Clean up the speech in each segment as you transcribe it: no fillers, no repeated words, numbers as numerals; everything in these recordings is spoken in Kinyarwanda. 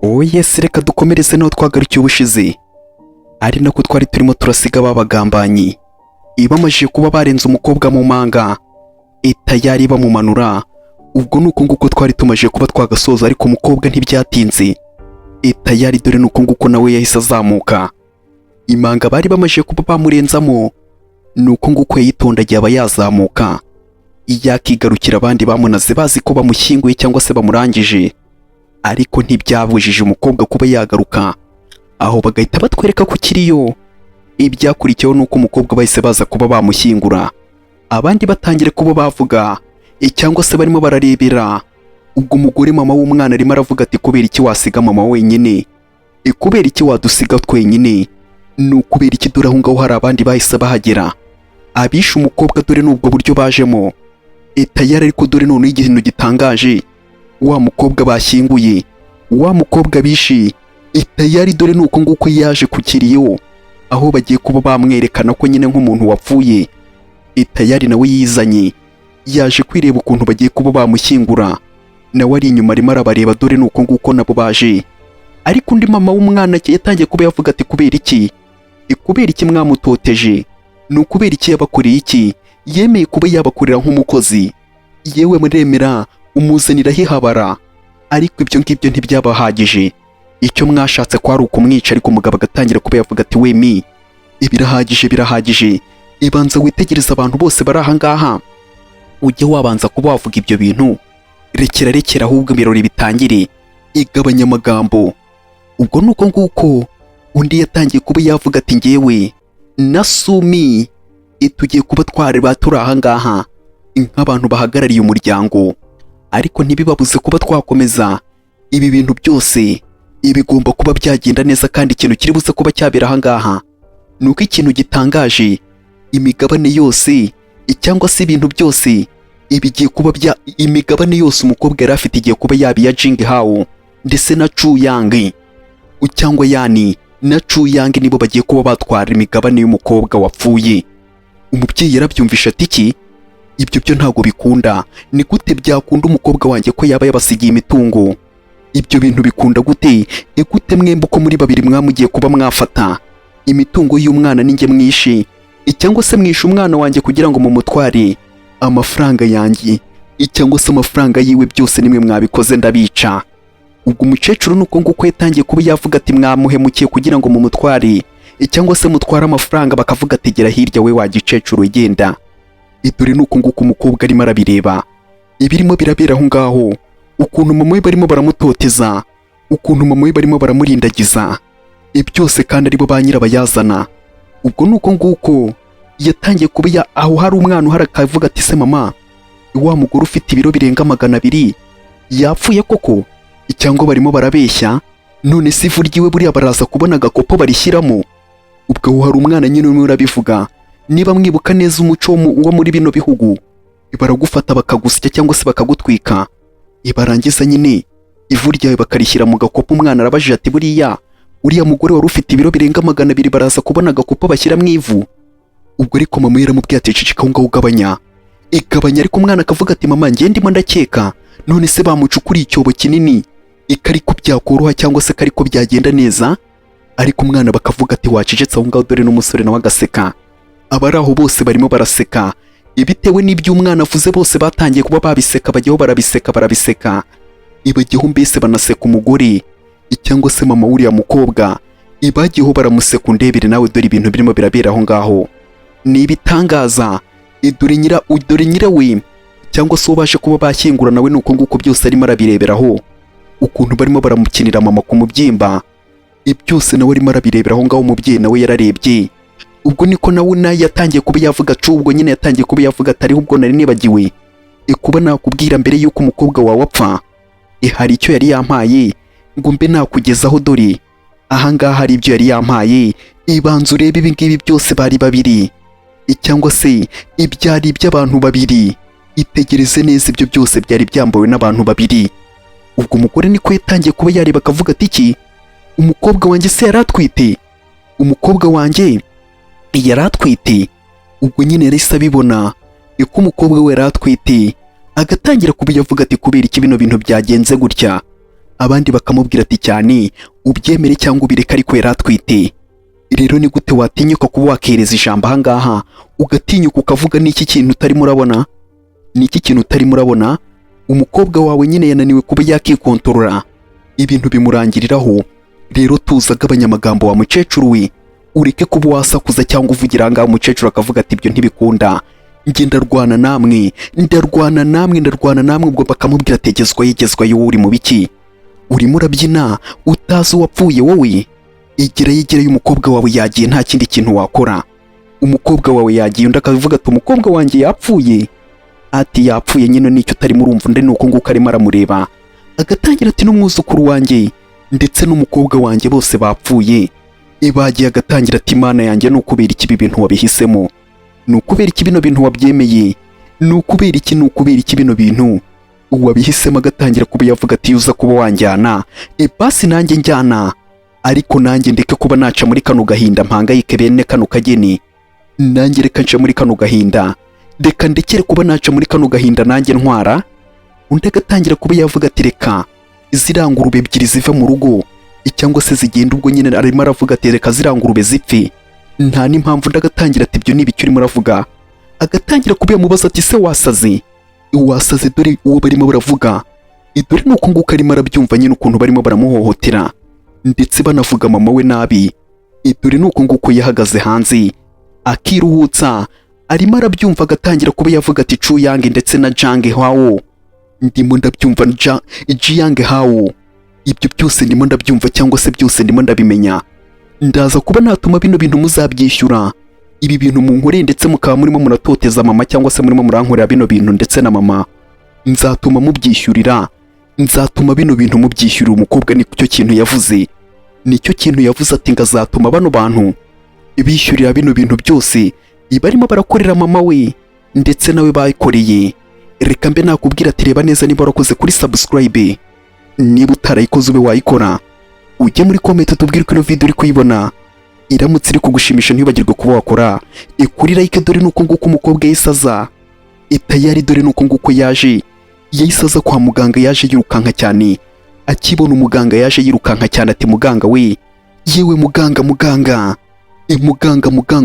Yes, reka dukomereze naho twagarukiye ubushize, ari nako twari turimo turasiga babagambanyi ibamajije kuba barenze umukobwa mu manga itayari bamumanura. Ubwo nuko nguko twari tumaje kuba twagasoza, ariko umukobwa ntibyatinze itayari, dore nuko nguko nawe yahise azamuka imanga bari bamaje kuba bamurenzamo. Nuko nguko yitondagiye aba yazamuka yakigarukira abandi bamunaze bazi ko bamushyinguye cyangwa se bamurangije, ariko ntibyabujije umukobwa kuba yagaruka aho bagahita batwereka ko kiriyo. Ibyakurikiyeho nuko umukobwa bahise baza kuba bamushyingura, abandi batangira kuba bavuga cyangwa se barimo bararebera. Ubwo umugore mama w'umwana arimo aravuga ati kubera iki wasiga mama wenyine, kubera iki wadusiga twenyine, ni ukubera iki dore aho ngaho hari abandi bahise bahagera abishe umukobwa, dore n'ubwo buryo bajemo tayari. Ariko dore none ikintu gitangaje, wa mukobwa bashyinguye, wa mukobwa bishe tayari, dore nuko nguko yaje ku kiriyo aho bagiye kuba bamwerekana ko nyine nk'umuntu wapfuye. Tayari nawe yizanye yaje kwireba ukuntu bagiye kuba bamushyingura, nawe ari inyuma arimo arabareba, dore nuko nguko nabo baje. Ariko undi mama w'umwana yatangiye kuba yavuga ati kubera iki mwamutoteje, ni ukubera iki yabakoreye iki, yemeye kuba yabakorera nk'umukozi, yewe muremera umuzanira hihabara. Ariko ibyo ngibyo ntibyabahagije, icyo mwashatse ko ari ukumwica. Ariko umugabo agatangira kuba yavuga ati wemi birahagije, ibanza witegereza abantu bose bari aha ngaha, ujye wabanza kuba wavuga ibyo bintu, rekera ahubwo ibirori bitangire, igabanya amagambo. Ubwo nuko nguko undi yatangiye kuba yavuga ati ngewe na Sumi tugiye kuba twareba turi aha ngaha nk'abantu bahagarariye umuryango, ariko ntibibabuze kuba twakomeza ibi bintu byose. Bigomba kuba byagenda neza, kandi ikintu kiri buze kuba cyabera aha ngaha nuko ikintu gitangaje, imigabane yose cyangwa se ibintu byose bigiye kuba imigabane yose umukobwa yari afite igiye kuba yaba iya Jing Hao ndetse na Chu Yang, cyangwa Yani na Chu Yang nibo bagiye kuba batwara imigabane y'umukobwa wapfuye. Umubyeyi yarabyumvisha ati iki, ibyo byo ntago bikunda, ni gute byakunda umukobwa wanjye ko yaba yabasigiye imitungo? Ibyo bintu bikunda gute? Gute mwembe uko muri babiri mwamugiye kuba mwafata imitungo y'umwana ninjye mwishe, cyangwa se mwishe umwana wanjye kugira ngo mumutware amafaranga yanjye, cyangwa se amafaranga yiwe, byose nimwe mwabikoze ndabica. Ubwo umukecuru nuko nguko yatangiye kuba yavuga ati mwamuhemukiye kugira ngo mumutware, cyangwa se mutware amafaranga. Bakavuga ati gera hirya we wa gikecuru igenda. Dore nuko nguko umukobwa arimo arabireba ibirimo birabera aho ngaho, ukuntu mama we barimo baramutoteza, ukuntu mama we barimo baramurindagiza, byose kandi aribo ba nyirabayazana. Ubwo nuko nguko yatangiye kuba aho hari umwana uhari akavuga ati se mama, wa mugore ufite ibiro birenga 200 yapfuye koko, cyangwa barimo barabeshya? None se ivu ryiwe buriya baraza kubona agakopo barishyiramo? Ubwo hari umwana nyine umwe urabivuga. Niba mwibuka neza umuco wo muri bino bihugu, baragufata bakagusya cyangwa se bakagutwika, barangiza nyine ivu ryawe bakarishyira mu gakopo. Umwana arabajije ati buriya uriya mugore wari ufite ibiro birenga 200 baraza kubona agakopo bashyira mu ivu? Ubwo ariko mama yaramubwiye ati cicika aho ngaho ugabanya. Ariko umwana akavuga ati mama njye ndimo ndakeka, none se bamucukuriye icyobo kinini ariko byakoroha cyangwa se ariko byagenda neza? Ariko umwana bakavuga ati wacecetse aho ngaho, dore n'umusore nawe agaseka. Abari aho bose barimo baraseka, bitewe n'ibyo umwana avuze bose batangiye kuba babiseka, bajyaho barabiseka, ibajyaho mbese banaseka umugore cyangwa se mama w'uriya mukobwa, ibajyaho baramuseka. Undebere nawe, dore ibintu birimo birabera aho ngaho ni ibitangaza. Dore nyirawe cyangwa se ubashe kuba bashyingura nawe nuko nguko byose arimo arabireberaho, ukuntu barimo baramukinira mama ku mubyimba, byose nawe arimo arabirebera aho ngaho. Umubyeyi nawe yararebye. Ubwo niko nawe yatangiye kuba yavuga ubwo nyine yatangiye kuba yavuga atari ubwo nari nibagiwe kuba nakubwira mbere yuko umukobwa wawe apfa, hari icyo yari yampaye ngo mbe nakugezaho, dore aha ngaha hari ibyo yari yampaye. Ibanza urebe ibi ngibi byose bari babiri, cyangwa se ibyari iby'abantu babiri. Itegereze neza, ibyo byose byari byambawe n'abantu babiri. Ubwo umugore niko yatangiye kuba yareba akavuga ati iki, umukobwa wanjye se yari atwite? Umukobwa wanjye yari atwite? Ubwo nyine yahise abibona ko umukobwa we yari atwite, agatangira kuba yavuga ati kubera iki bino bintu byagenze gutya? abandi bakamubwira ati cyane ubyemere cyangwa ubireka, ariko yari atwite. Rero ni gute watinyuka kuba wakereza ijambo ahangaha ugatinyuka ukavuga n'iki kintu utarimo urabona? N'iki kintu utarimo urabona? Umukobwa wawe nyine yananiwe kuba yakikontorora, ibintu bimurangiriraho. Rero tuza agabanya amagambo wa mukecuru we, ureke kuba wasakuza cyangwa uvugira ahangaha umukecuru akavuga ati ibyo ntibikunda, njye ndarwana namwe, ndarwana namwe. Ubwo bakamubwira ati yegezwayo wowe uri mu biki? Urimo urabyina utazi uwapfuye wowe? Igerayo umukobwa wawe yagiye, nta kindi kintu wakora. Umukobwa wawe yagiye, undi akavuga ati umukobwa wanjye yapfuye. Ati yapfuye nyine nicyo utarimo urumva, undi nuko nguko arimo aramureba. Agatangira ati n'umwuzukuru wanjye ndetse n'umukobwa wanjye bose bapfuye. Bagiye agatangira ati Imana yanjye, ni ukubera iki ibi bintu wabihisemo? Ni ukubera iki bino bintu wabyemeye? Ni ukubera iki bino bintu wabihisemo? Agatangira kuba yavuga ati uza kuba wanjyana, basi nanjye njyana, ariko nanjye ndeke kuba naca muri kano gahinda mpangayike bene kano kageni. Nanjye reka nca muri kano gahinda, reka ndekere kuba naca muri kano gahinda nanjye ntwara. Undi agatangira kuba yavuga ati reka zirangurube ebyiri ziva mu rugo cyangwa se zigenda. Ubwo nyine arimo aravuga ati reka zirangurube zipfe, nta n'impamvu. Undi agatangira ati ibyo ni ibiki urimo uravuga? Agatangira kuba yamubaza ati se wasaze? Dore uwo barimo baravuga, dore nuko nguko arimo arabyumva nyine ukuntu barimo baramuhohotera ndetse banavuga mama we nabi. Dore nuko nguko yahagaze hanze akiruhutsa, arimo arabyumva. Agatangira kuba yavuga ati Chuyange ndetse na Jange Hao, ndimo ndabyumva. Jiyange Hao, ibyo byose ndimo ndabyumva, cyangwa se byose ndimo ndabimenya. Ndaza kuba natuma bino bintu muzabyishyura, ibi bintu munkoreye ndetse mukaba murimo muratoteza mama, cyangwa se murimo murankorera bino bintu ndetse na mama. Nzatuma mubyishyurira, nzatuma bino bintu mubyishyurira. Umukobwa nicyo kintu yavuze, nicyo kintu yavuze ati ngazatuma bano bantu bishyurira bino bintu byose barimo barakorera mama we ndetse nawe bayikoreye. Reka mbe nakubwira ati reba neza niba warakoze kuri subscribe, niba utarayikoze ube wayikora, ujye muri comment tubwire ko ino video uri kuyibona iramutse iri kugushimisha. Ntibagirwe kuba wakora kuri like. Dore nuko nguko umukobwa yisaza tayari, dore nuko nguko yayisaza kwa muganga. Yaje yirukanka cyane, akibona umuganga yaje yirukanka cyane ati muganga we, yewe muganga.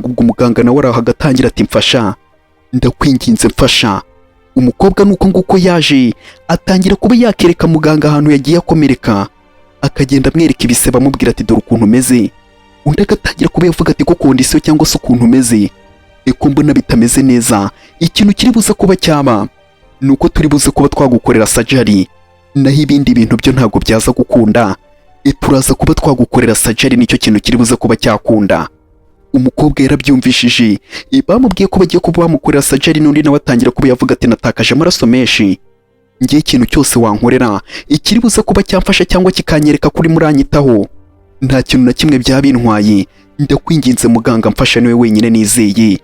Ubwo muganga nawe araho agatangira ati mfasha, ndakwinginze mfasha. Umukobwa nuko nguko yaje atangira kuba yakereka muganga ahantu yagiye akomereka, akagenda amwereka ibisebe amubwira ati dore ukuntu umeze. Undi agatangira kuba yavuga ati ko kondisiyo cyangwa se ukuntu umeze ko mbona bitameze neza. Ikintu kiri buze kuba cyaba nuko turi buze kuba twagukorera surgery, naho ibindi bintu byo ntabwo byaza gukunda. Turaza kuba twagukorera surgery, nicyo kintu kiri buze kuba cyakunda. Umukobwa yarabyumvishije, bamubwiye ko bagiye kuba bamukorera surgery. N'undi nawe atangira kuba yavuga ati natakaje amaraso menshi, ngiye ikintu cyose wankorera ikiri buze kuba cyamfasha cyangwa kikanyereka kuri muranyitaho, nta kintu na kimwe byabintwaye. Ndakwinginze muganga mfasha, niwe wenyine nizeye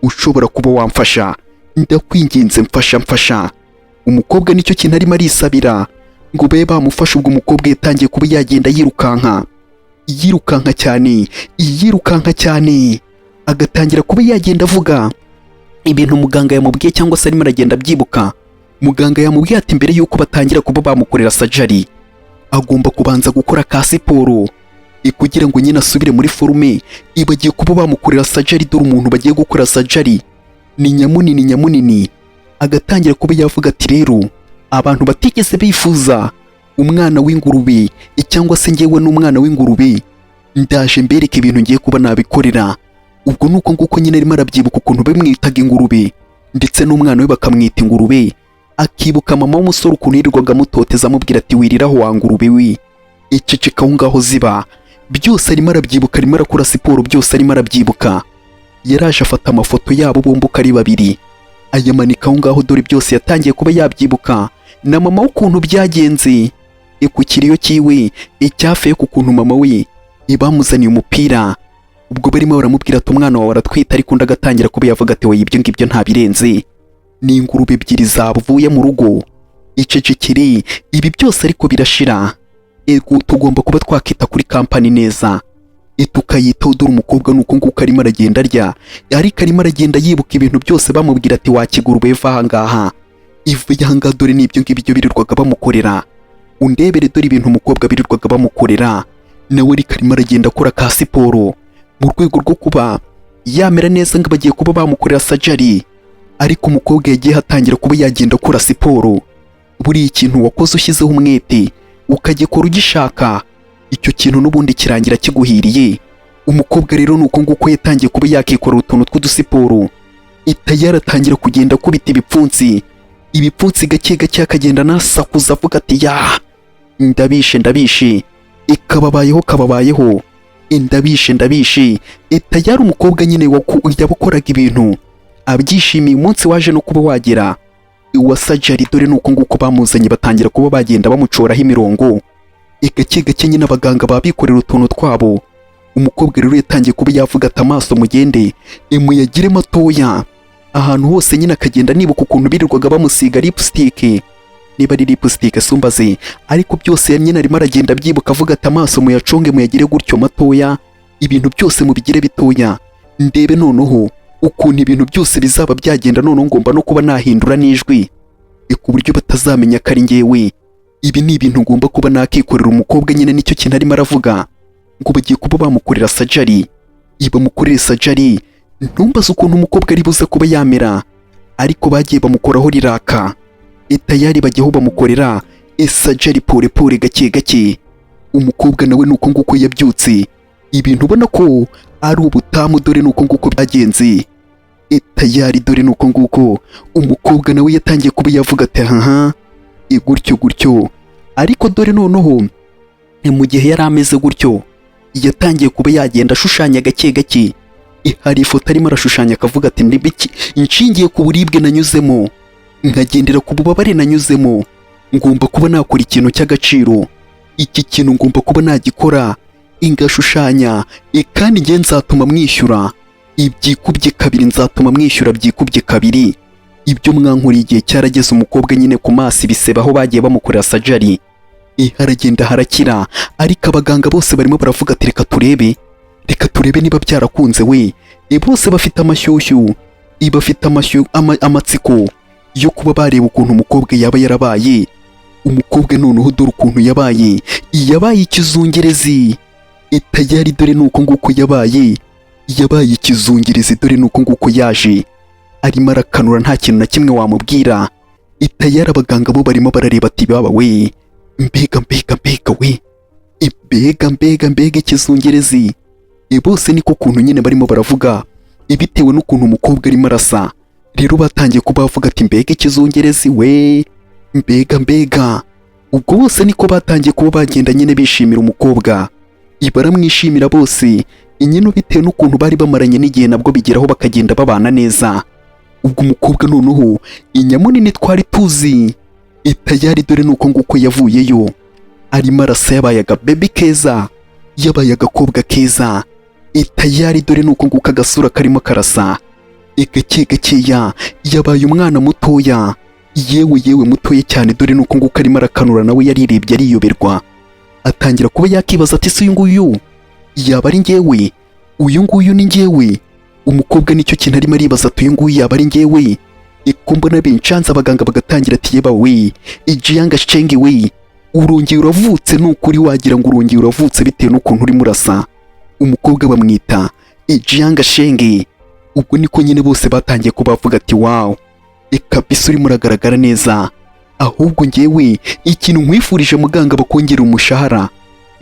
ushobora kuba wamfasha. Ndakwinginze mfasha. Umukobwa nicyo kintu arimo arisabira ngo babe bamufasha. Ubwo umukobwa yatangiye kuba yagenda yirukanka cyane, agatangira kuba yagenda avuga ibintu muganga yamubwiye, cyangwa se arimo aragenda abyibuka. Muganga yamubwiye ati mbere yuko batangira kuba bamukorera surgery agomba kubanza gukora ka siporo kugira ngo nyine asubire muri forume. Bagiye kuba bamukorera surgery, dore umuntu bagiye gukora surgery ni nyamunini. Agatangira kuba yavuga ati rero abantu batigeze bifuza umwana w'ingurube, cyangwa se ngewe n'umwana w'ingurube, ndaje mbereke ibintu ngiye kuba nabikorera. Ubwo nuko nguko nyine arimo arabyibuka ukuntu bamwitaga ingurube ndetse n'umwana we bakamwita ingurube. Akibuka mama w'umusore ukuntu yirirwaga amutoteza amubwira ati wiriraho wa ngurube we, iceceka aho ngaho ziba. Byose arimo arabyibuka, arimo arakora siporo, byose arimo arabyibuka. Yaraje afata amafoto yabo bombi uko ari babiri ayamanika aho ngaho. Dore byose yatangiye kuba yabyibuka, na mama w'ukuntu byagenze ku kiriyo kiwe icyafe ku kuntu mama we bamuzaniye umupira. Ubwo barimo baramubwira ati umwana wawe aratwita, ariko undi agatangira kuba yavuga ati we ibyo ngibyo nta birenze, ni ingurube ebyiri zavuye mu rugo, icecekere ibi byose ariko birashira. Tugomba kuba twakita kuri kampani neza tukayitaho. Dore umukobwa nuko nguko arimo aragenda arya, ariko arimo aragenda yibuka ibintu byose bamubwira ati wakigurube va ahangaha, iva ahangaha, dore n'ibyo ngibyo birirwaga bamukorera. undebere dore ibintu umukobwa birirwaga bamukorera, nawe ariko arimo aragenda akora ka siporo mu rwego rwo kuba yamera neza ngo bagiye kuba bamukorera sajari, ariko umukobwa yagiye hatangira kuba yagenda akora siporo. Buriya ikintu wakoze ushyizeho umwete ukagikora ugishaka, icyo kintu n'ubundi kirangira kiguhiriye. Umukobwa rero nuko nguko yatangiye kuba yakikorera utuntu tw'udusiporo, yaratangira kugenda akubita ibipfunsi gake gake, akagenda nasakuza avuga ati ya ndabishe kababayeho ndabishe. Yari umukobwa nyine yabakoraga ibintu abyishimiye. Umunsi waje no kuba wagera wa sajari, dore nuko nguko bamuzanye batangira kuba bagenda bamucoraho imirongo gake gake, nyine abaganga babikorera utuntu twabo. Umukobwa rero yatangiye kuba yavuga ati amaso mugende muyagire matoya, ahantu hose nyine akagenda nibuka ukuntu birirwaga bamusiga lipstick, niba ari lipstick sumbaze, ariko byose nyine arimo aragenda abyibuka avuga ati amaso muyaconge muyagire gutyo matoya, ibintu byose mubigire bitoya, ndebe noneho ukuntu ibintu byose bizaba byagenda. Noneho ngomba no kuba nahindura n'ijwi ku buryo batazamenya ko ari njyewe. Ibi ni ibintu ngomba kuba nakikorera. Umukobwa nyine nicyo kintu arimo aravuga, ngo bagiye kuba bamukorera sajari. Bamukorera sajari, ntumbaze ukuntu umukobwa ari buze kuba yamera, ariko bagiye bamukoraho riraka. Tayari bagiyeho bamukorera sajari pore gake gake. Umukobwa nawe nuko nguko yabyutse, ibintu ubona ko ari ubutamu, dore nuko nguko byagenze. Tayari dore nuko nguko umukobwa nawe yatangiye kuba yavuga ati haha gutyo, ariko dore noneho mu gihe yari ameze gutyo yatangiye kuba yagenda ashushanya gake gake. Hari ifoto arimo arashushanya akavuga ati ndibiki inshingiye ku buribwe nanyuzemo, nkagendera ku bubabare nanyuzemo, ngomba kuba nakora ikintu cy'agaciro. Iki kintu ngomba kuba nagikora, ingashushanya kandi nge nzatuma mwishyura ibyikubye kabiri, nzatuma mwishyura byikubye kabiri. Ibyo mwankuriye igihe cyarageze. Umukobwa nyine ku maso ibisebe aho bagiye bamukorera sajari haragenda harakira, ariko abaganga bose barimo baravuga ati reka turebe niba byarakunze we. Bose bafite amashyushyu, bafite amatsiko yo kuba bareba ukuntu umukobwa yaba yarabaye. Umukobwa noneho dore ukuntu yabaye ikizungerezi. Tayari dore nuko nguko yabaye ikizungerezi, dore nuko nguko yaje arimo arakanura, nta kintu na kimwe wamubwira. Tayari abaganga bo barimo barareba ati baba we, mbega we, mbega ikizungerezi. Bose niko kuntu nyine barimo baravuga, bitewe n'ukuntu umukobwa arimo arasa. Rero batangiye kuba bavuga ati mbega ikizungerezi we, mbega. Ubwo bose niko batangiye kuba bagenda nyine bishimira umukobwa, baramwishimira bose nyine, bitewe n'ukuntu bari bamaranye n'igihe nabwo bigeraho bakagenda babana neza. Ubwo umukobwa noneho inyama nini twari tuzi, Tayari dore nuko nguko yavuyeyo arimo arasa, yabaye agabebe keza, yabaye agakobwa keza. Tayari dore nuko nguko agasura karimo karasa gake gakeya, yabaye umwana mutoya, yewe mutoya cyane. Dore nuko nguko arimo arakanura, nawe yarirebye ariyoberwa, atangira kuba yakibaza ati se uyu nguyu yaba ari njyewe, uyu nguyu ni njyewe. Umukobwa nicyo kintu arimo aribaza ati uyu nguyu yaba ari njyewe. Ko mbona bencanze abaganga bagatangira ati yeba we, ijiyanga shenge we, urongeye uravutse, nukuri wagira ngo urongeye uravutse bitewe n'ukuntu urimo urasa. Umukobwa bamwita ijiyanga shenge. Ubwo niko nyine bose batangiye kuba bavuga ati wow, kabisa urimo uragaragara neza. Ahubwo njyewe ikintu nkwifurije muganga bakongera umushahara,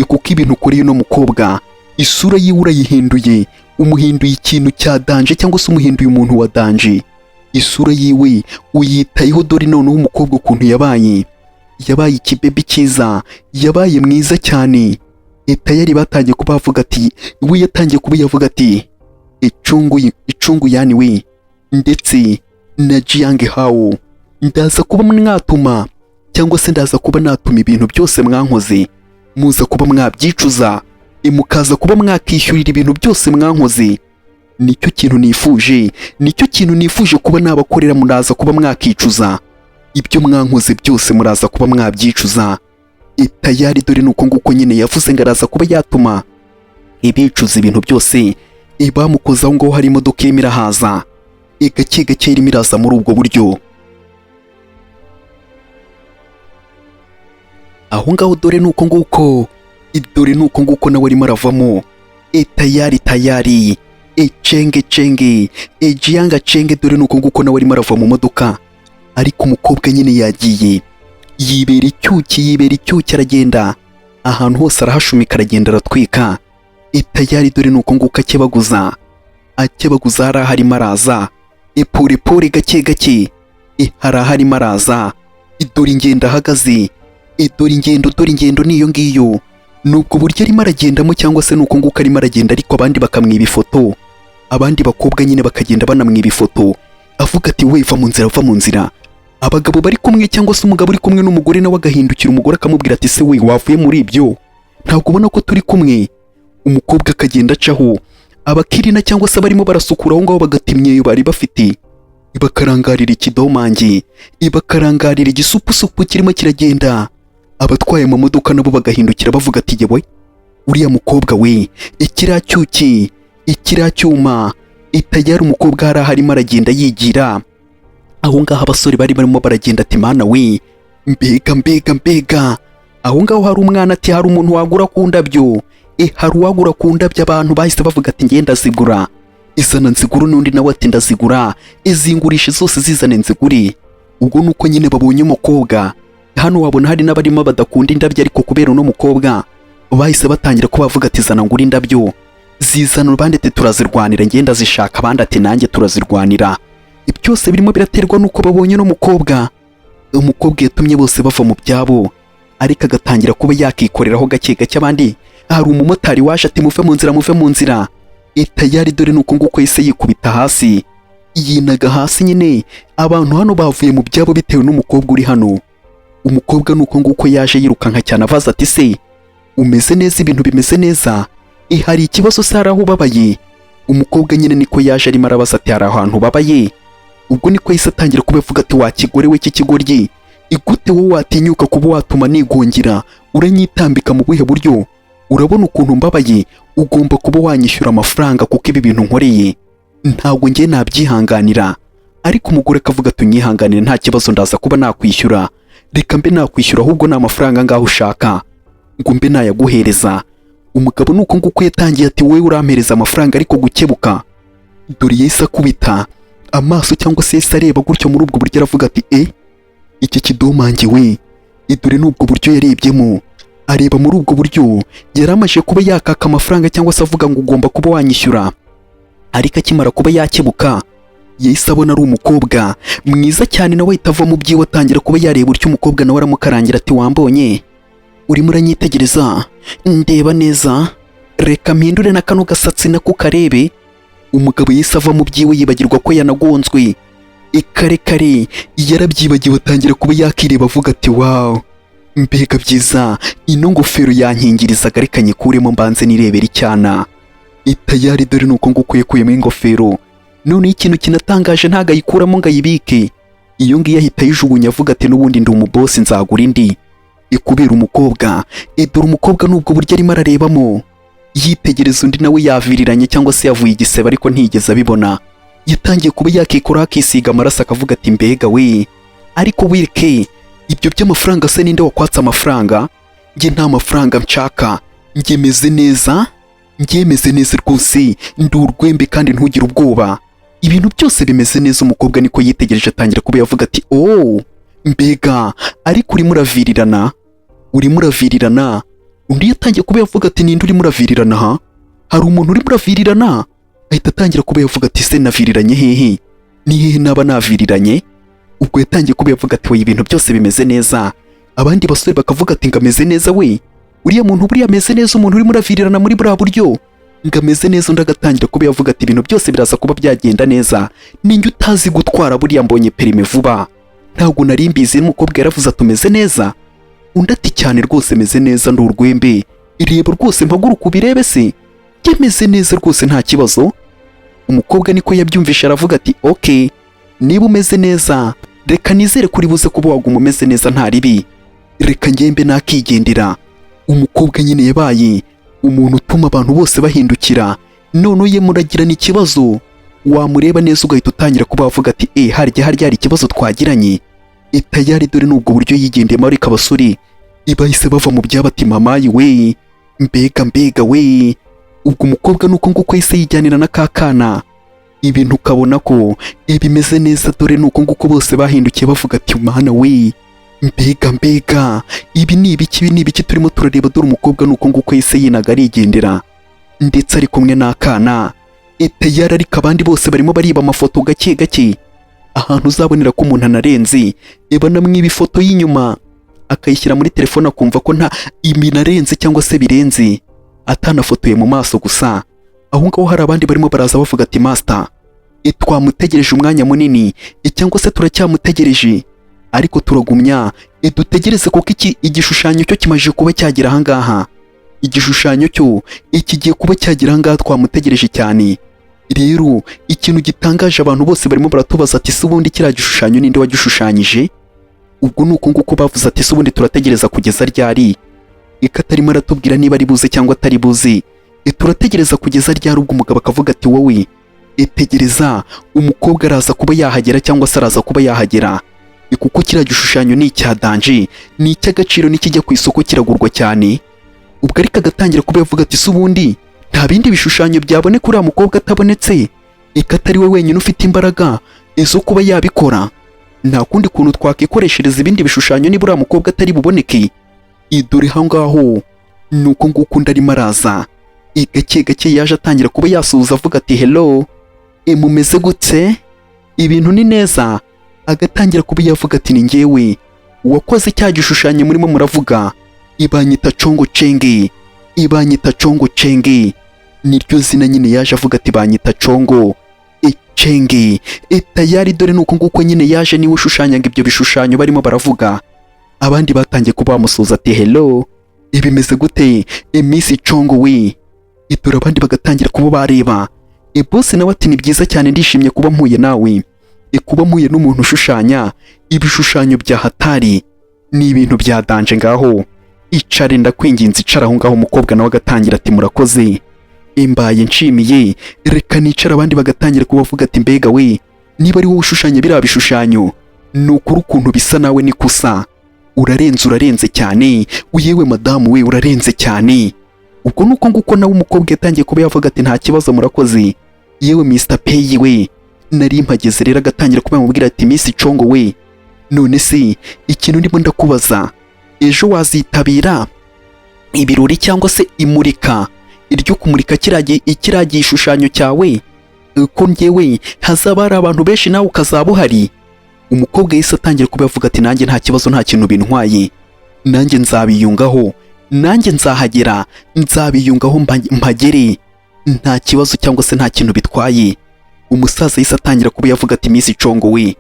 kuko ibintu ukoreye uno mukobwa isura yiwe urayihinduye, umuhinduye ikintu cya danje, cyangwa se umuhinduye umuntu wa danje. Isura yiwe uyitayeho, dore noneho umukobwa ukuntu yabaye ikibebe cyiza, yabaye mwiza cyane. Tayari batangiye kuba bavuga ati we, yatangiye kuba yavuga ati icungu yani we, ndetse na jiyange hawo, ndaza kuba mwatuma, cyangwa se ndaza kuba natuma ibintu byose mwankoze muza kuba mwabyicuza, mukaza kuba mwakishyurira ibintu byose mwankoze. Nicyo kintu nifuje kuba nabakorera, muraza kuba mwakicuza ibyo mwankoze byose, muraza kuba mwabyicuza. Tayari dore nuko nguko nyine yavuze ngo araza kuba yatuma ibicuza ibintu byose bamukoze. Aho ngaho hari imodoka irimo irahaza gake gake, irimo iraza muri ubwo buryo. aho ngaho dore nuko nguko, dore nuko nguko nawe arimo aravamo. Tayari, cenge, jiyanga cenge, dore nuko nguko nawe arimo arava mu modoka. Ariko umukobwa nyine yagiye, yibera icyuki aragenda, ahantu hose arahashumika, aragenda aratwika. Tayari dore nuko nguko akebaguza hari aharimo araza, pore gake, hari aharimo araza. Dore ingendo ahagaze, dore ingendo niyo ngiyo. Nubwo buryo arimo aragendamo, cyangwa se nuko nguko arimo aragenda, ariko abandi bakamwiba ifoto, abandi bakobwa nyine bakagenda banamwiba ifoto, avuga ati we va mu nzira. Abagabo bari kumwe, cyangwa se umugabo uri kumwe n'umugore, nawe agahindukira umugore akamubwira ati se we wavuye muri ibyo, ntabwo ubona ko turi kumwe? Umukobwa akagenda acaho, abakirina cyangwa se barimo barasukura aho ngaho bagatimyeyo bari bafite, bakarangarira ikidomange, bakarangarira igisupusupu kirimo kiragenda. Abatwaye mu modoka nabo bagahindukira bavuga ati yewe uriya mukobwa we, ikiriya cyuki, ikiriya cyuma. Tayari umukobwa hari aharimo aragenda yigira. Aho ngaho abasore bari barimo baragenda ati mana we, mbega. Aho ngaho hari umwana ati hari umuntu wagura ku ndabyo, hari uwagura ku ndabyo. Abantu bahise bavuga ati ngenda zigura, izana nziguru. N'undi nawe ati ndazigura, izingurishe zose zizane nziguri. Ubwo nuko nyine babonye umukobwa. Hano wabona hari n'abarimo badakunda indabyo, ariko kubera uno mukobwa bahise batangira ko bavuga ati zana ngura indabyo, zizana. Abandi ati turazirwanira, ngenda zishaka. Abandi ati nanjye turazirwanira. Byose birimo biraterwa nuko babonye no mukobwa. Umukobwa yatumye bose bava mu byabo, ariko agatangira kuba yakikoreraho gake. Abandi hari umumotari waje ati muve mu nzira. Tayari dore nuko nguko yise yikubita hasi, yinaga hasi nyine. Abantu hano bavuye mu byabo bitewe n'umukobwa uri hano. Umukobwa nuko nguko yaje yirukanka cyane abaza ati se umeze neza, ibintu bimeze neza, hari ikibazo se, hari aho ubabaye? Umukobwa nyine niko yaje arimo arabaza ati hari ahantu ubabaye? Ubwo niko yise atangira kubivuga ati wa kigore we cy'ikigoryi, igute wowe watinyuka kuba watuma nigongira? Uranyitambika mu buhe buryo? Urabona ukuntu mbabaye, ugomba kuba wanyishyura amafaranga, kuko ibi bintu nkoreye ntabwo njye nabyihanganira. Ariko umugore akavuga ati unyihanganire, nta kibazo, ndaza kuba nakwishyura. Reka mbe nakwishyura, ahubwo ni amafaranga ngaho ushaka ngo mbe nayaguhereza. Umugabo nuko nguko yatangiye ati wowe urampereza amafaranga ariko gukebuka. Dore yahise akubita amaso, cyangwa se yahise areba gutyo muri ubwo buryo, aravuga ati iki kidomange we. Dore n'ubwo buryo yarebyemo, areba muri ubwo buryo yari amaze kuba yakaka amafaranga, cyangwa se avuga ngo ugomba kuba wanyishyura. Ariko akimara kuba yakebuka, yahise abona ari umukobwa mwiza cyane, nawe ahita ava mu byiwe atangira kuba yareba utyo. Umukobwa nawe aramukarangira ati wambonye, urimo uranyitegereza, ndeba neza, reka mpindure na kano gasatsi nako karebe. Umugabo yahise ava mu byiwe yibagirwa ko yanagonzwe. Kare yarabyibagiwe, atangira kuba yakireba avuga ati wow, mbega byiza, ino ngofero yankingirizaga, reka nyikuremo mbanze nirebera icyana. Tayari dore nuko nguko yakuyemo ingofero. None ikintu kinatangaje ntago ayikuramo ngo ayibike, iyo ngiyo ahita ayijugunya avuga ati n'ubundi ndi umubosi, nzagura indi. Kubera umukobwa, dore umukobwa nubwo buryo arimo ararebamo, yitegereza undi nawe yaviriranye, cyangwa se yavuye igisebe, ariko ntiyigeze abibona. Yatangiye kuba yakikoraho akisiga amaraso, akavuga ati mbega we, ariko wireke ibyo by'amafaranga se, ninde wakwatse amafaranga? Njye nta mafaranga nshaka, njye meze neza rwose, ndi urwembe kandi ntugire ubwoba, ibintu byose bimeze neza. Umukobwa niko yitegereje atangira kuba yavuga ati mbega, ariko urimo uravirirana. Undi yatangiye kuba yavuga ati ninde urimo uravirirana? Hari umuntu urimo uravirirana? Ahita atangira kuba yavuga ati se naviriranye hehe? Ni hehe naba naviriranye? Ubwo yatangiye kuba yavuga ati we ibintu byose bimeze neza. Abandi basore bakavuga ati ngameze neza we, uriya muntu buriya ameze neza, umuntu urimo uravirirana muri buriya buryo ngameze neza. Undi agatangira kuba yavuga ati ibintu byose biraza kuba byagenda neza, ninjye utazi gutwara, buriya mbonye perime vuba, ntabwo nari mbizi. Umukobwa yaravuze ati umeze neza? Undi ati cyane rwose meze neza, ndi urwembe, ireba rwose mpaguruka ubirebe se, njye meze neza rwose nta kibazo. Umukobwa niko yabyumvisha aravuga ati okay, niba umeze neza reka nizere kuri buze kuba waguma umeze neza nta ribi, reka ngembe nakigendera. Umukobwa nyine yabaye umuntu utuma abantu bose bahindukira. None ye muragirana ikibazo, wamureba neza ugahita utangira kuba wavuga ati harya hari ikibazo twagiranye. Tayari dore n'ubwo buryo yigendeyemo, ariko abasore bahise bava mu byabo ati mamayi we, mbega we. Ubwo umukobwa nuko nguko yahise yijyanira na kakana, ibintu ukabona ko bimeze neza, dore nuko nguko bose bahindukiye bavuga ati mana we, mbega ibi ni ibiki turimo turareba, dore umukobwa nuko nguko yahise yinaga arigendera, ndetse ari kumwe n'akana tayari, ariko abandi bose barimo bariba amafoto gake, ahantu uzabonera ko umuntu anarenze banamwiba ifoto y'inyuma akayishyira muri telefone akumva ko nta iminarenze cyangwa se birenze, atanafotoye mu maso gusa. Aho ngaho hari abandi barimo baraza bavuga ati master, twamutegereje umwanya munini cyangwa se turacyamutegereje, ariko turagumya dutegereze kuko igishushanyo cyo kimaje kuba cyagira aha ngaha, igishushanyo cyo kigiye kuba cyagira aha ngaha, twamutegereje cyane. Rero ikintu gitangaje, abantu bose barimo baratubaza ati se ubundi kiriya gishushanyo ninde wagishushanyije? Ubwo nuko nguko bavuze ati se ubundi turategereza kugeza ryari? Atarimo aratubwira niba ari buze cyangwa atari buze, turategereza kugeza ryari? Ubwo umugabo akavuga ati wowe tegereza, umukobwa araza kuba yahagera cyangwa se araza kuba yahagera, kuko kiriya gishushanyo ni icya danje, ni icy'agaciro, nikijya ku isoko kiragurwa cyane. Ubwo ariko agatangira kuba yavuga ati se ubundi nta bindi bishushanyo byaboneka uriya mukobwa atabonetse? Atari we wenyine ufite imbaraga zo kuba yabikora, nta kundi kuntu twakikoreshereza ibindi bishushanyo niba uriya mukobwa atari buboneke. Dore aho ngaho nuko nguko undi arimo araza, gake yaje atangira kuba yasuhuza avuga ati hello, mumeze gutse, ibintu ni neza. Agatangira kuba yavuga ati ni njyewe wakoze cya gishushanyo murimo muravuga, ibanyita Chongo Chenge, niryo zina nyine yaje avuga ati banyita Chongo Chenge. Tayari dore nuko nguko nyine yaje niwe ushushanyaga ibyo bishushanyo barimo baravuga. Abandi batangiye kuba bamusuza ati hello, bimeze gute Miss Chongo we? Dore abandi bagatangira kuba bareba. Boss nawe ati ni byiza cyane, ndishimye kuba mpuye nawe, kuba mpuye n'umuntu ushushanya ibishushanyo bya hatari, ni ibintu bya danje. Ngaho icare ndakwinginze, icara aho ngaho. Umukobwa nawe agatangira ati murakoze, mbaye nshimiye, reka nicara. Abandi bagatangira kubavuga ati mbega we, niba ari wowe ushushanya biriya bishushanyo, ni ukuri ukuntu bisa nawe ni kusa, urarenze cyane, yewe madamu we urarenze cyane. Ubwo nuko nguko nawe umukobwa yatangiye kuba yavuga ati nta kibazo murakoze, yewe Mr. Pay we, nari mpageze. Rero agatangira kuba yamubwira ati Miss Chongo we, none se ikintu ndimo ndakubaza, ejo wazitabira ibirori cyangwa se imurika iryo kumurika kiriya gishushanyo cyawe, ko njyewe hazaba hari abantu benshi nawe ukazaba uhari? Umukobwa yahise atangira kuba yavuga ati nanjye nta kibazo, nta kintu bintwaye, nanjye nzabiyungaho, nanjye nzahagera, nzabiyungaho mpagere, nta kibazo cyangwa se nta kintu bitwaye. Umusaza yahise atangira kuba yavuga ati Miss Chongo we,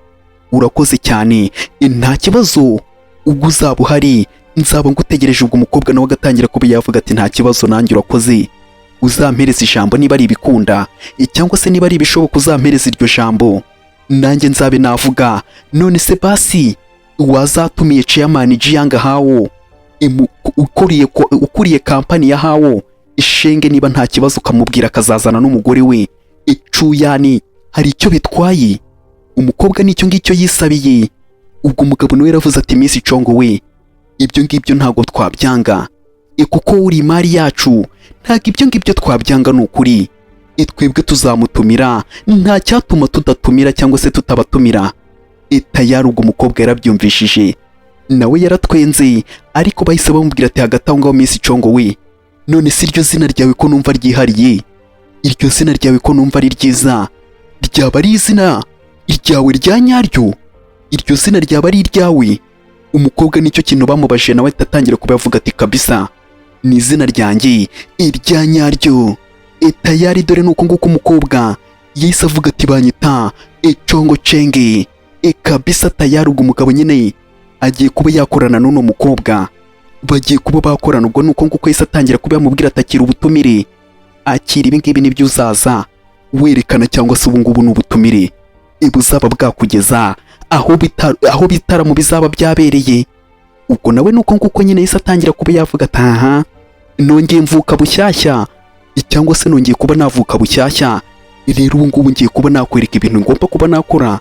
urakoze cyane, nta kibazo, ubwo uzaba uhari nzaba ngutegereje. Ubwo umukobwa nawe agatangira kuba yavuga ati nta kibazo, nanjye urakoze, uzampereza ijambo niba ari ibikunda cyangwa se niba ari ibishoboka, uzampereza iryo jambo nanjye nzabe navuga. None se basi wazatumiye chairman Jianga Hawo, ukuriye kampani ya Hawo Ishenge, niba nta kibazo ukamubwira akazazana n'umugore we Cuyani, hari icyo bitwaye? Umukobwa nicyo ngicyo yisabiye. Ubwo umugabo nawe yaravuze ati Miss Chongo we, ibyo ngibyo ntabwo twabyanga, kuko uri imari yacu, ntabwo ibyo ngibyo twabyanga, ni ukuri. Twebwe tuzamutumira, nta cyatuma tudatumira cyangwa se tutabatumira. Tayari ubwo umukobwa yarabyumvishije, nawe yaratwenze, ariko bahise bamubwira ati hagati aho ngaho Miss Chongo we, none si iryo zina ryawe ko numva ryihariye, iryo zina ryawe ko numva ari ryiza, ryaba ari izina ryawe rya nyaryo? Iryo zina ryaba ari iryawe? Umukobwa nicyo kintu bamubajije, nawe atangira kuba yavuga ati kabisa ni izina ryanjye irya nyaryo. Tayari dore nuko nguko umukobwa yahise avuga ati banyita Chongo Chenge kabisa. Tayari ubwo umugabo nyine agiye kuba yakorana n'uno mukobwa, bagiye kuba bakorana. Ubwo nuko nguko yahise atangira kuba yamubwira ati akira ubutumire, akira ibi ngibi nibyo uzaza werekana, cyangwa se ubu ngubu ni ubutumire buzaba bwakugeza aho bitaramo bizaba byabereye. Ubwo nawe nuko nguko nyine yahise atangira kuba yavuga ati aha, nongeye mvuka bushyashya, cyangwa se nongeye kuba navuka bushyashya. Rero ubu ngubu ngiye kuba nakwereka ibintu ngomba kuba nakora,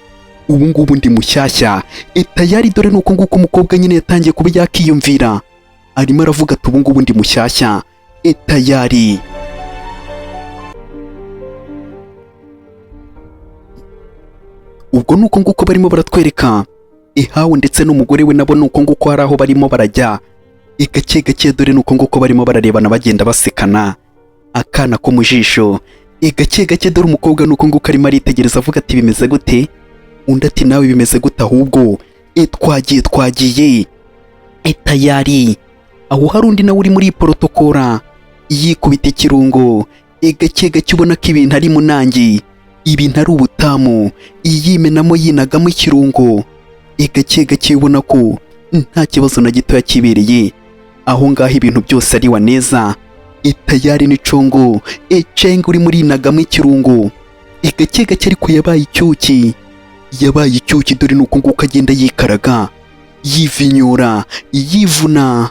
ubu ngubu ndi mushyashya. Tayari dore nuko nguko umukobwa nyine yatangiye kuba yakiyumvira, arimo aravuga ati ubu ngubu ndi mushyashya tayari. Ubwo nuko nguko barimo baratwereka ihawe ndetse n'umugore we nabo nuko nguko hari aho barimo barajya gake gake, dore nuko nguko barimo bararebana bagenda basekana akana ko mu jisho gake gake, dore umukobwa nuko nguko arimo aritegereza avuga ati bimeze gute, undi ati nawe bimeze gute, ahubwo twagiye tayari. Aho hari undi nawe uri muri protokora yikubita ikirungo gake gake, ubona ko ibintu ari munangi, ibintu ari ubutamu, yimenamo yinagamo ikirungo gake gake, ubona ko nta kibazo na gito yakibereye aho ngaho, ibintu byose ari wa neza. Tayari ni congo cenga uri muri inagamo ikirungo gake gake, ariko yabaye icyuki, dore nuko nguko agenda yikaraga yivinyura yivuna.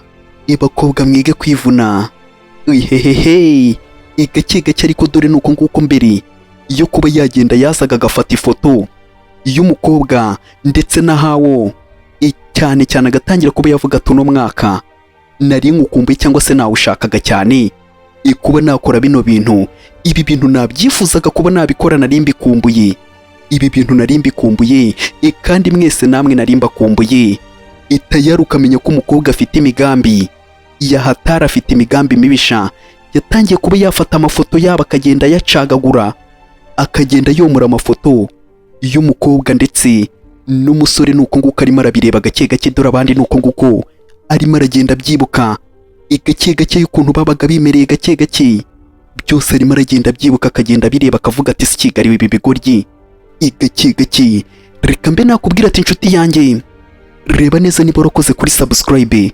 Bakobwa mwige kwivuna hehehe gake gake, ariko dore nuko nguko mbere iyo kuba yagenda yazaga agafata ifoto y'umukobwa ndetse nahawo cyane cyane, agatangira kuba yavuga ati uno mwaka nari nkukumbuye cyangwa se nawushakaga cyane kuba nakora bino bintu, ibi bintu nabyifuzaga kuba nabikora, nari mbikumbuye, ibi bintu nari mbikumbuye kandi mwese namwe nari mbakumbuye. Tayari ukamenya ko umukobwa afite imigambi yahatara, afite imigambi mibisha, yatangiye kuba yafata amafoto yabo akagenda yacagagura, akagenda yomora amafoto y'umukobwa ndetse n'umusore, nuko nguko arimo arabireba gake gake, dore abandi nuko nguko arimo aragenda byibuka gake gake y'ukuntu babaga bimereye gake gake, byose arimo aragenda byibuka, akagenda bireba akavuga ati sikigariwe ibi bigoryi gake gake. Reka mbe nakubwira ati inshuti yanjye, reba neza niba warakoze kuri subscribe,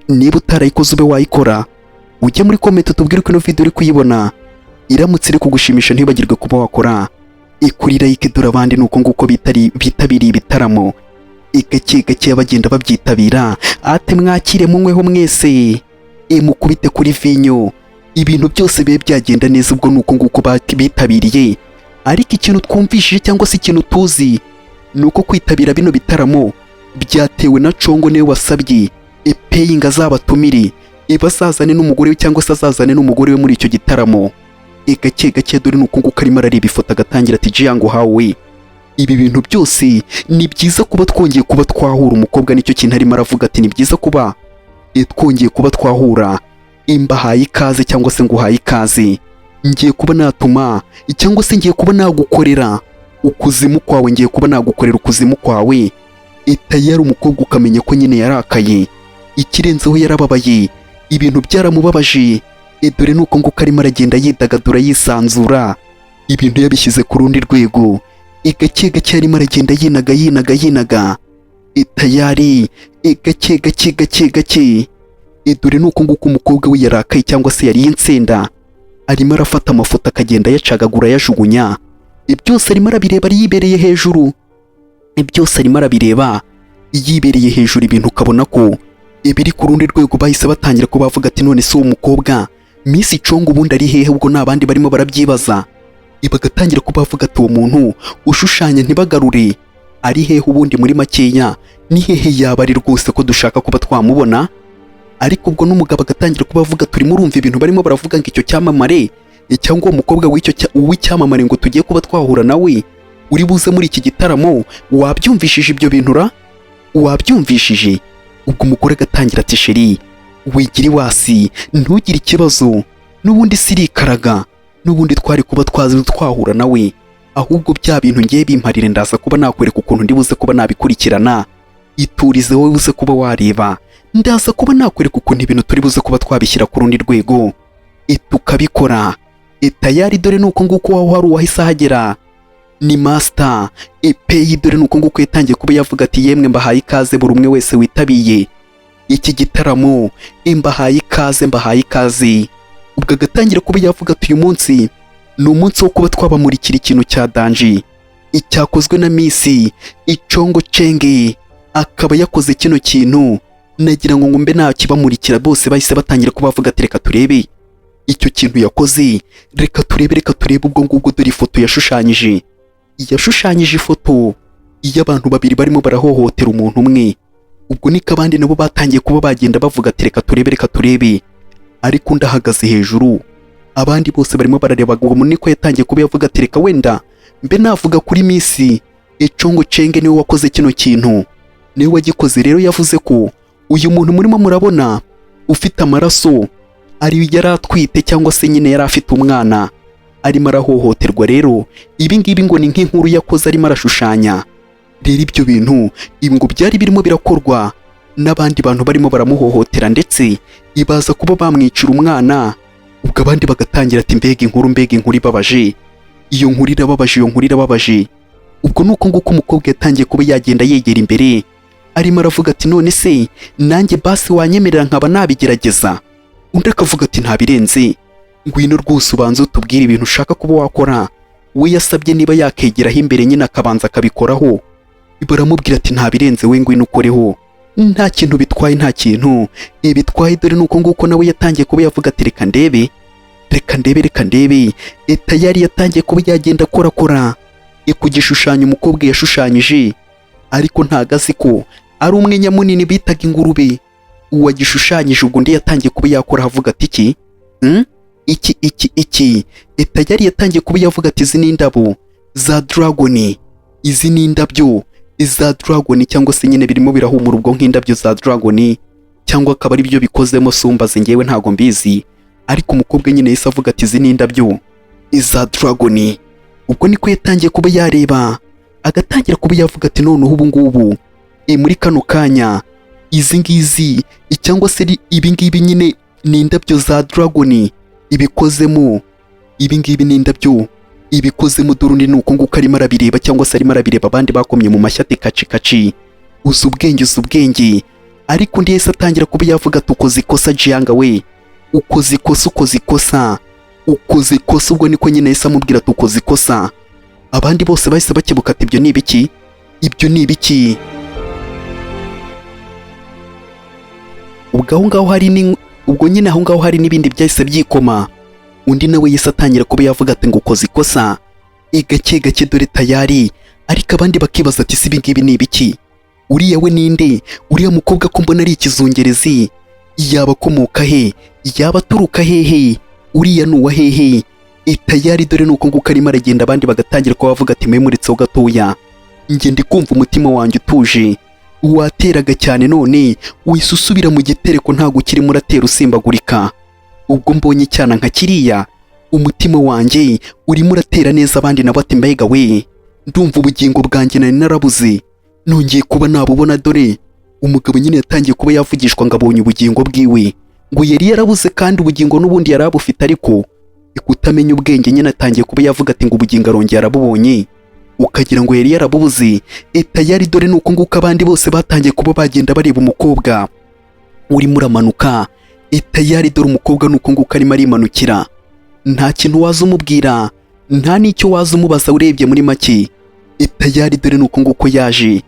niba utarayikoze ube wayikora, ujye muri comment utubwire uko ino video uri kuyibona, iramutse iri kugushimisha ntibagirwe kuba wakora kuri like, dore abandi nuko nguko bitabiriye ibitaramo gake gake, bagenda babyitabira. Ate mwakire munyweho mwese mukubite kuri vinyo, ibintu byose bibe byagenda neza. Ubwo nuko nguko bitabiriye, ariko ikintu twumvishije cyangwa se ikintu tuzi nuko kwitabira bino bitaramo byatewe na congo niwe wasabye paying azabatumire bazazane n'umugore we cyangwa se azazane n'umugore we muri icyo gitaramo gake gake, dore nuko nguko arimo arareba ifoto agatangira ati jiyango hawe, ibi bintu byose ni byiza kuba twongeye kuba twahura. Umukobwa nicyo kintu arimo aravuga ati ni byiza kuba twongeye kuba twahura, imbahaye ikaze cyangwa se nguhaye ikaze, ngiye kuba natuma cyangwa se ngiye kuba nagukorera ukuzimu kwawe, ngiye kuba nagukorera ukuzimu kwawe. Tayari umukobwa ukamenya ko nyine yarakaye, ikirenzeho yarababaye, ibintu byaramubabaje, dore nuko nguko arimo aragenda yidagadura yisanzura, ibintu yabishyize ku rundi rwego gake gake, arimo aragenda yinaga tayari gake gake, dore nuko nguko umukobwa we yarakaye cyangwa se yari insenda, arimo arafata amafoto akagenda yacagagura yajugunya, byose arimo arabireba yibereye hejuru, byose arimo arabireba yibereye hejuru, ibintu ukabona ko biri ku rundi rwego. Bahise batangira ko bavuga ati none se uwo mukobwa Miss Congo ubundi ari hehe? Ubwo n'abandi barimo barabyibaza, bagatangira ko bavuga ati uwo muntu ushushanya ntibagarure ari hehe ubundi, muri makeya ni hehe yaba ari rwose ko dushaka kuba twamubona. Ariko ubwo n'umugabo agatangira ko bavuga turimo urumva ibintu barimo baravuga ngo icyo cyamamare cyangwa uwo mukobwa w'icyamamare ngo tugiye kuba twahura nawe uri buze muri iki gitaramo, wabyumvishije ibyo bintu wabyumvishije? Ubwo umugore agatangira ati sheri wigira iwasi, ntugire ikibazo, n'ubundi sirikaraga, n'ubundi twari kuba twahura nawe, ahubwo bya bintu ngiye bimparire, ndaza kuba nakwereka ukuntu ndi buze kuba nabikurikirana, iturize wowe uze kuba wareba, ndaza kuba nakwereka ukuntu ibintu turi buze kuba twabishyira ku rundi rwego tukabikora. Tayari dore nuko nguko waho hari uwahise ahagera, ni master Pay, dore nuko nguko yatangiye kuba yavuga ati yemwe mbahaye ikaze buri umwe wese witabiye iki gitaramo, mbahaye ikaze. Ubwo agatangira kuba yavuga ati uyu munsi ni umunsi wo kuba twabamurikira ikintu cya danje icyakozwe na Miss Congo Chenge, akaba yakoze kino kintu, nagira ngo mbe nakibamurikira. Bose bahise batangira kuba bavuga ati reka turebe icyo kintu yakoze, reka turebe. Ubwo ngubwo dore ifoto yashushanyije ifoto y'abantu babiri barimo barahohotera umuntu umwe, ubwo niko abandi nabo batangiye kuba bagenda bavuga ati reka turebe, ariko undi ahagaze hejuru, abandi bose barimo barareba. Ubwo niko yatangiye kuba yavuga ati reka wenda mbe navuga kuri Miss Echongo Chenge niwe wakoze kino kintu, niwe wagikoze. Rero yavuze ko uyu muntu murimo murabona ufite amaraso ari yari atwite cyangwa se nyine yari afite umwana arimo arahohoterwa. Rero ibi ngibi ngo ni nk'inkuru yakoze arimo arashushanya. Rero ibyo bintu ibi ngo byari birimo birakorwa n'abandi bantu barimo baramuhohotera, ndetse ibaza kuba bamwicira umwana. Ubwo abandi bagatangira ati mbega inkuru ibabaje, iyo nkuru irababaje. Ubwo nuko nguko umukobwa yatangiye kuba yagenda yegera imbere, arimo aravuga ati none se nanjye basi wanyemerera nkaba nabigerageza. Undi akavuga ati ntabirenze, ngwino rwose ubanza utubwire ibintu ushaka kuba wakora. We yasabye niba yakegeraho imbere nyine akabanza akabikoraho, baramubwira ati ntabirenze, we ngwino ukoreho, nta kintu bitwaye, nta kintu bitwaye. Dore nuko nguko nawe yatangiye kuba yavuga ati reka ndebe. Tayari yatangiye kuba yagenda akora ku gishushanyo umukobwa yashushanyije, ariko ntago azi ko ari umwenya munini bitaga ingurube uwagishushanyije. Ubwo undi yatangiye kuba yakora avuga ati iki Tayari yatangiye kuba yavuga ati izi ni indabo za dragon, izi ni indabyo za dragon, cyangwa se nyine birimo birahumura ubwo nk'indabyo za dragon, cyangwa akaba ari byo bikozemo sumbaze, ngewe ntago mbizi. Ariko umukobwa nyine yise avuga ati izi ni indabyo za dragon. Ubwo niko yatangiye kuba yareba, agatangira kuba yavuga ati noneho ubu ngubu muri kano kanya izi ngizi cyangwa se ibi ngibi nyine ni indabyo za dragon ibikozemo, ibi ngibi ni indabyo ibikozemo. Dore undi nuko nguko arimo arabireba, cyangwa se arimo arabireba, abandi bakomye mu mashyi ati kaci uzi ubwenge. Ariko undi yese atangira kuba yavuga ati ukoze ikosa Jianga we, ukoze ikosa. Ubwo niko nyine yese amubwira ati ukoze ikosa. Abandi bose bahise bakebuka ati ibyo ni ibiki. Ubwo ngaho hari n'ibindi byahise byikoma. Undi nawe yese atangira kuba yavuga ati ngo ukoze ikosa gake. Dore Tayari, ariko abandi bakibaza ati si ibi ngibi ni ibiki, uriya we ninde, uriya mukobwa ko mbona ari ikizungerezi, yaba akomoka he, yaba aturuka hehe, uriya ni uwa hehe. Tayari dore nuko nguko arimo aragenda, abandi bagatangira kuba bavuga ati mwemuritseho gatoya, njye ndi kumva umutima wanjye utuje, wateraga cyane none wisusubira mu gitereko ntago ukirimo uratera usimbagurika. Ubwo mbonye cyana nka kiriya umutima wanjye urimo uratera neza. Abandi nabo ati mbega we, ndumva ubugingo bwanjye nari narabuze nongeye kuba nabubona. Dore umugabo nyine yatangiye kuba yavugishwa ngo abonye ubugingo bwiwe, ngo yari yarabuze kandi ubugingo n'ubundi yari abufite, ariko ikutamenya ubwenge nyine atangiye kuba yavuga ati ngo ubugingo arongera arabubonye, ukagira ngo yari yarabubuze. Tayari dore nuko nguko abandi bose batangiye kuba bagenda bareba umukobwa urimo uramanuka. Tayari dore umukobwa nuko nguko arimo arimanukira, nta kintu waza umubwira, nta n'icyo waza umubaza urebye muri make. Tayari dore nuko nguko yaje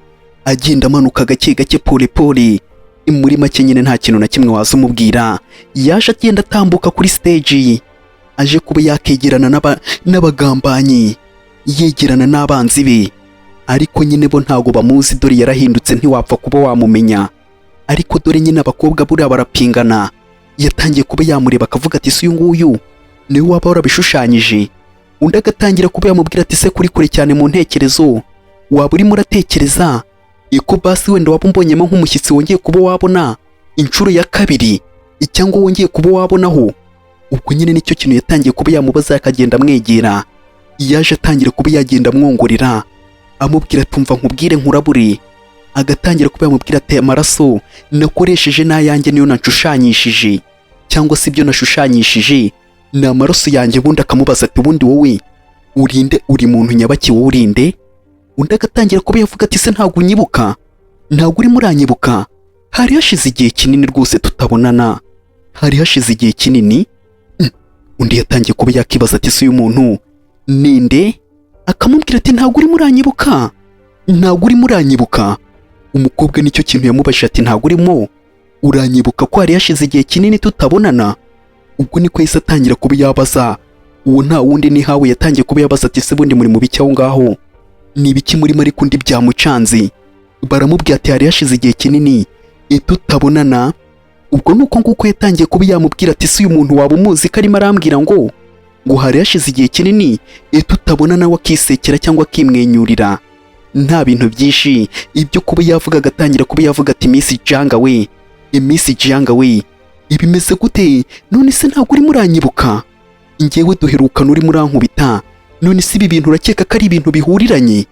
agenda amanuka gake pole, muri make nyine nta kintu na kimwe waza umubwira. Yaje agenda atambuka kuri stage, aje kuba yakegerana n'abagambanyi, yegerana n'abanzi be, ariko nyine bo ntago bamuzi. Dore yarahindutse ntiwapfa kuba wamumenya, ariko dore nyine abakobwa buriya barapingana. Yatangiye kuba yamureba akavuga ati si uyu nguyu niwe waba warabishushanyije. Undi agatangira kuba yamubwira ati se kuri kure cyane mu ntekerezo, waba urimo uratekereza ko basi wenda waba umbonyemo nk'umushyitsi wongeye kuba wabona inshuro ya kabiri, cyangwa wongeye kuba wabonaho. Ubwo nyine nicyo kintu yatangiye kuba yamubaza, akagenda amwegera. Yaje atangira kuba yagenda amwongorera, amubwira ati umva nkubwire nkurabure. Agatangira kuba yamubwira ati amaraso nakoresheje n'ayanjye niyo nashushanyishije, cyangwa se ibyo nashushanyishije ni amaraso yanjye. Ubundi akamubaza ati ubundi wowe urinde, uri muntu nyabaki, wowe urinde? Undi agatangira kuba yavuga ati se ntabwo unyibuka, ntabwo urimo uranyibuka, hari hashize igihe kinini rwose tutabonana, hari hashize igihe kinini. Undi yatangiye kuba yakibaza ati se uyu muntu ninde? Akamubwira ati ntabwo urimo uranyibuka, ntabwo urimo uranyibuka. Umukobwa nicyo kintu yamubajije ati ntabwo urimo uranyibuka ko hari hashize igihe kinini tutabonana. Ubwo niko yahise atangira kuba yabaza uwo nta wundi ni hawe. Yatangiye kuba yabaza ati se bundi muri mu biki aho ngaho, ni ibiki murimo? Ariko undi byamucanze baramubwira ati hari hashize igihe kinini tutabonana. Ubwo nuko nguko yatangiye kuba yamubwira ati si uyu muntu waba umuzi ko arimo arambwira ngo hari hashize igihe kinini tutabona, nawe akisekera cyangwa akimwenyurira nta bintu byinshi ibyo kuba yavuga, agatangira kuba yavuga ati Miss Janga we, Miss Janga we, ibimeze gute none se ntabwo urimo uranyibuka? Njyewe duherukana urimo urankubita, none se ibi bintu urakeka ko ari ibintu bihuriranye?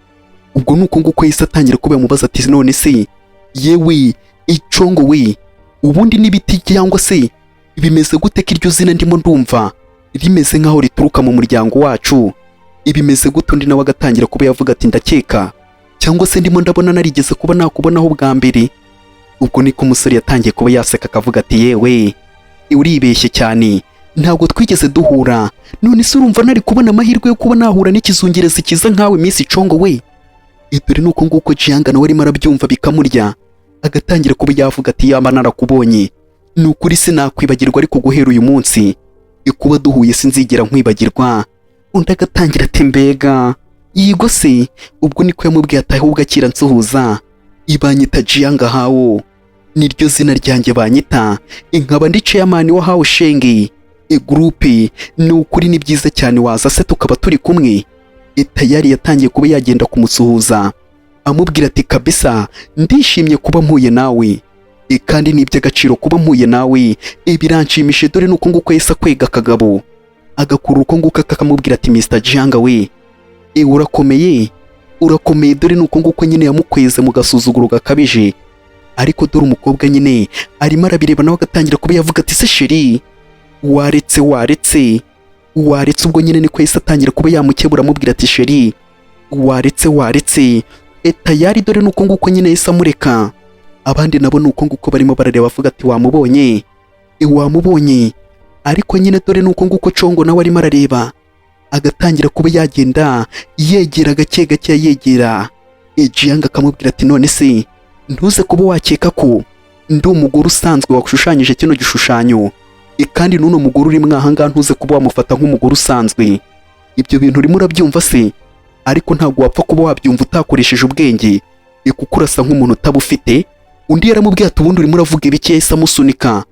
Ubwo nuko nguko yahise atangira kuba yamubaza ati none se yewe Icongo we, ubundi n'ibiti cyangwa se bimeze gute ko iryo zina ndimo ndumva rimeze nkaho rituruka mu muryango wacu, ibimeze gute? Undi nawe agatangira kuba yavuga ati ndakeka cyangwa se ndimo ndabona narigeze kuba nakubonaho bwa mbere. Ubwo niko umusore yatangiye kuba yaseka akavuga ati yewe uribeshye cyane, ntabwo twigeze duhura, none se urumva nari kubona amahirwe yo kuba nahura n'ikizungerezi kiza nkawe Miss Congo we? Dore nuko nguko Jianga nawe arimo arabyumva bikamurya, agatangira kuba yavuga ati yaba narakubonye ni ukuri sinakwibagirwa, ariko guhera uyu munsi kuba duhuye sinzigera nkwibagirwa. Undi agatangira ati mbega yigo se? Ubwo niko yamubwiye ati ahubwo akira nsuhuza, ibanyita Jianga Hao, niryo zina ryanjye banyita, nkaba ndi chairman wa Hao Sheng group. Ni ukuri ni byiza cyane, waza se tukaba turi kumwe? Tayari yatangiye kuba yagenda kumusuhuza amubwira ati kabisa ndishimye kuba mpuye nawe, kandi ni iby'agaciro kuba mpuye nawe, biranshimishije. Dore nuko nguko yesa kwega akagabo agakura uko nguko akamubwira ati Mr Jianga we, urakomeye urakomeye. Dore nuko nguko nyine yamukweze mu gasuzuguro gakabije, ariko dore umukobwa nyine arimo arabireba nawe agatangira kuba yavuga ati se sheri waretse waretse waretse. Ubwo nyine niko yahise atangira kuba yamukebura amubwira ati sheri waretse waretse. Tayari dore nuko nguko nyine yahise amureka. Abandi nabo nuko nguko barimo barareba bavuga ati wamubonye wamubonye. Ariko nyine dore nuko nguko Congo nawe arimo arareba, agatangira kuba yagenda yegera gake gake yegera Jianga akamubwira ati none se ntuze kuba wakeka ko ndi umugore usanzwe washushanyije kino gishushanyo, kandi nuno mugore uri mwahanga ntuze kuba wamufata nk'umugore usanzwe. Ibyo bintu urimo urabyumva se? Ariko ntabwo wapfa kuba wabyumva utakoresheje ubwenge, kuko urasa nk'umuntu utabufite. Undi yaramubwiye ati ubundi urimo uravuga ibiki? Yahise amusunika,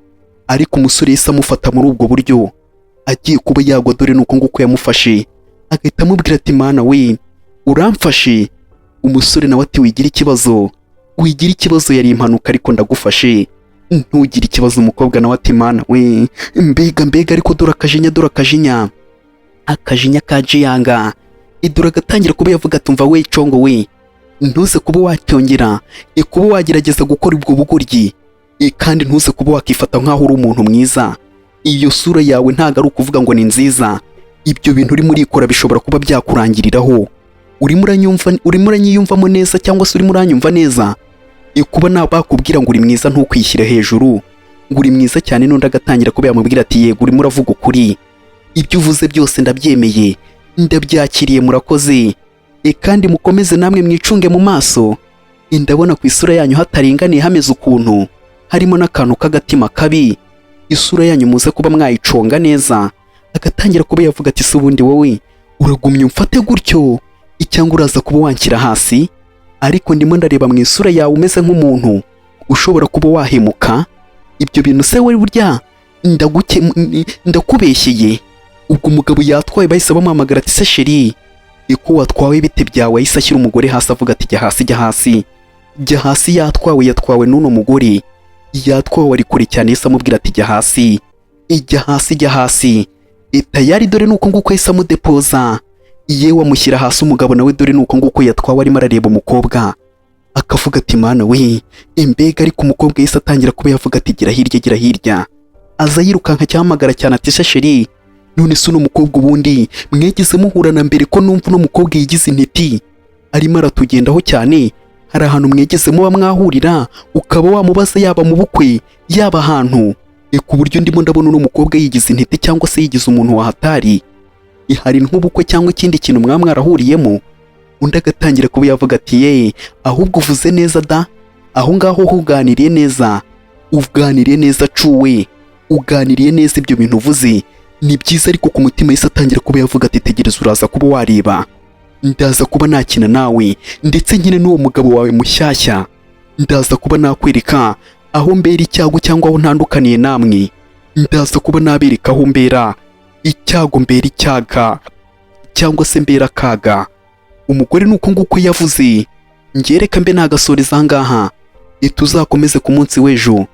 ariko umusore yahise amufata muri ubwo buryo agiye kuba yagwa. Dore nuko nguko yamufashe agahita amubwira ati mana we uramfashe. Umusore nawe ati wigira ikibazo wigira ikibazo, yari impanuka ariko ndagufashe ntugire ikibazo. Umukobwa nawe ati mana we mbega mbega, ariko dore akajinya dore akajinya akajinya ka Jianga. Dore agatangira kuba yavuga ati umva we Congo we, ntuze kuba wacyongera kuba wagerageza gukora ubwo bugoryi, kandi ntuze kuba wakifata nkaho uri umuntu mwiza. Iyo sura yawe ntago ari ukuvuga ngo ni nziza, ibyo bintu urimo urikora bishobora kuba byakurangiriraho. Urimo uranyiyumvamo neza cyangwa se urimo uranyumva neza? Kuba nawe bakubwira ngo uri mwiza ntukwishyire hejuru, ngo uri mwiza cyane. N'undi agatangira kuba yamubwira ati yego urimo uravuga ukuri, ibyo uvuze byose ndabyemeye ndabyakiriye, murakoze, kandi mukomeze namwe mwicunge mu maso. Ndabona ku isura yanyu hataringaniye hameze ukuntu harimo n'akantu k'agatima kabi, isura yanyu muze kuba mwayiconga neza. Agatangira kuba yavuga ati se ubundi wowe uragumye umfate gutyo cyangwa uraza kuba wanshyira hasi? Ariko ndimo ndareba mu isura yawe umeze nk'umuntu ushobora kuba wahemuka. Ibyo bintu se wowe burya ndakubeshyeye? Ubwo umugabo yatwaye bahise bamuhamagara ati se sheri ko watwawe bite byawe? Yahise ashyira umugore hasi avuga ati jya hasi jya hasi jya hasi. Yatwawe n'uno mugore, yatwawe ari kure cyane. Yahise amubwira ati jya hasi jya hasi jya hasi. Tayari dore nuko nguko yahise amudepoza, yewe amushyira hasi. Umugabo nawe dore nuko nguko yatwawe arimo arareba umukobwa akavuga ati mana we mbega. Ariko umukobwa yahise atangira kuba yavuga ati gira hirya gira hirya, aza yirukanka cyahamagara cyane ati se sheri none se uno mukobwa ubundi mwegeze muhurana mbere? Ko numva uno mukobwa yigize intiti arimo aratugendaho cyane, hari ahantu mwegeze muba mwahurira ukaba wamubaza yaba mu bukwe yaba ahantu, ku buryo ndimo ndabona uno mukobwa yigize intiti cyangwa se yigize umuntu wahatari, hari nk'ubukwe cyangwa ikindi kintu mwaba mwarahuriyemo. Undi agatangira kuba yavuga ati ye ahubwo uvuze neza da, aho ngaho uganiriye neza, uganiriye neza cuwe, uganiriye neza. Ibyo bintu uvuze ni byiza, ariko ku mutima yahise atangira kuba yavuga ati tegereza uraza kuba wareba ndaza kuba nakina nawe ndetse nkine n'uwo mugabo wawe mushyashya. Ndaza kuba nakwereka aho mbera icyago cyangwa aho ntandukaniye namwe. Ndaza kuba nabereka aho mbera icyago mbera icyaga cyangwa se mbera akaga. Umugore nuko nguko yavuze. Ngereka mbe nagasoreza ahangaha. Tuzakomeze ku munsi w'ejo.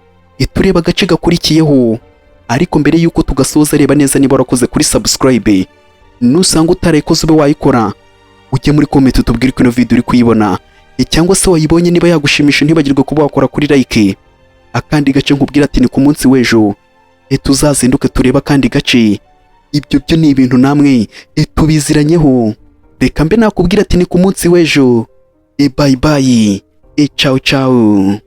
Tureba agace gakurikiyeho. Ariko mbere yuko tugasoza, reba neza niba warakoze kuri subscribe. Nusanga utarayikoze ube wayikora. Ujye muri comment utubwire ko ino video uri kuyibona. Cyangwa se wayibonye niba yagushimisha ntibagirwe kuba wakora kuri like. Akandi gace nkubwira ati ni ku munsi w'ejo. Tuzazinduke tureba kandi gace. Ibyo byo ni ibintu namwe tubiziranyeho. Reka mbe nakubwira ati ni ku munsi w'ejo. Bye bye. Ciao ciao.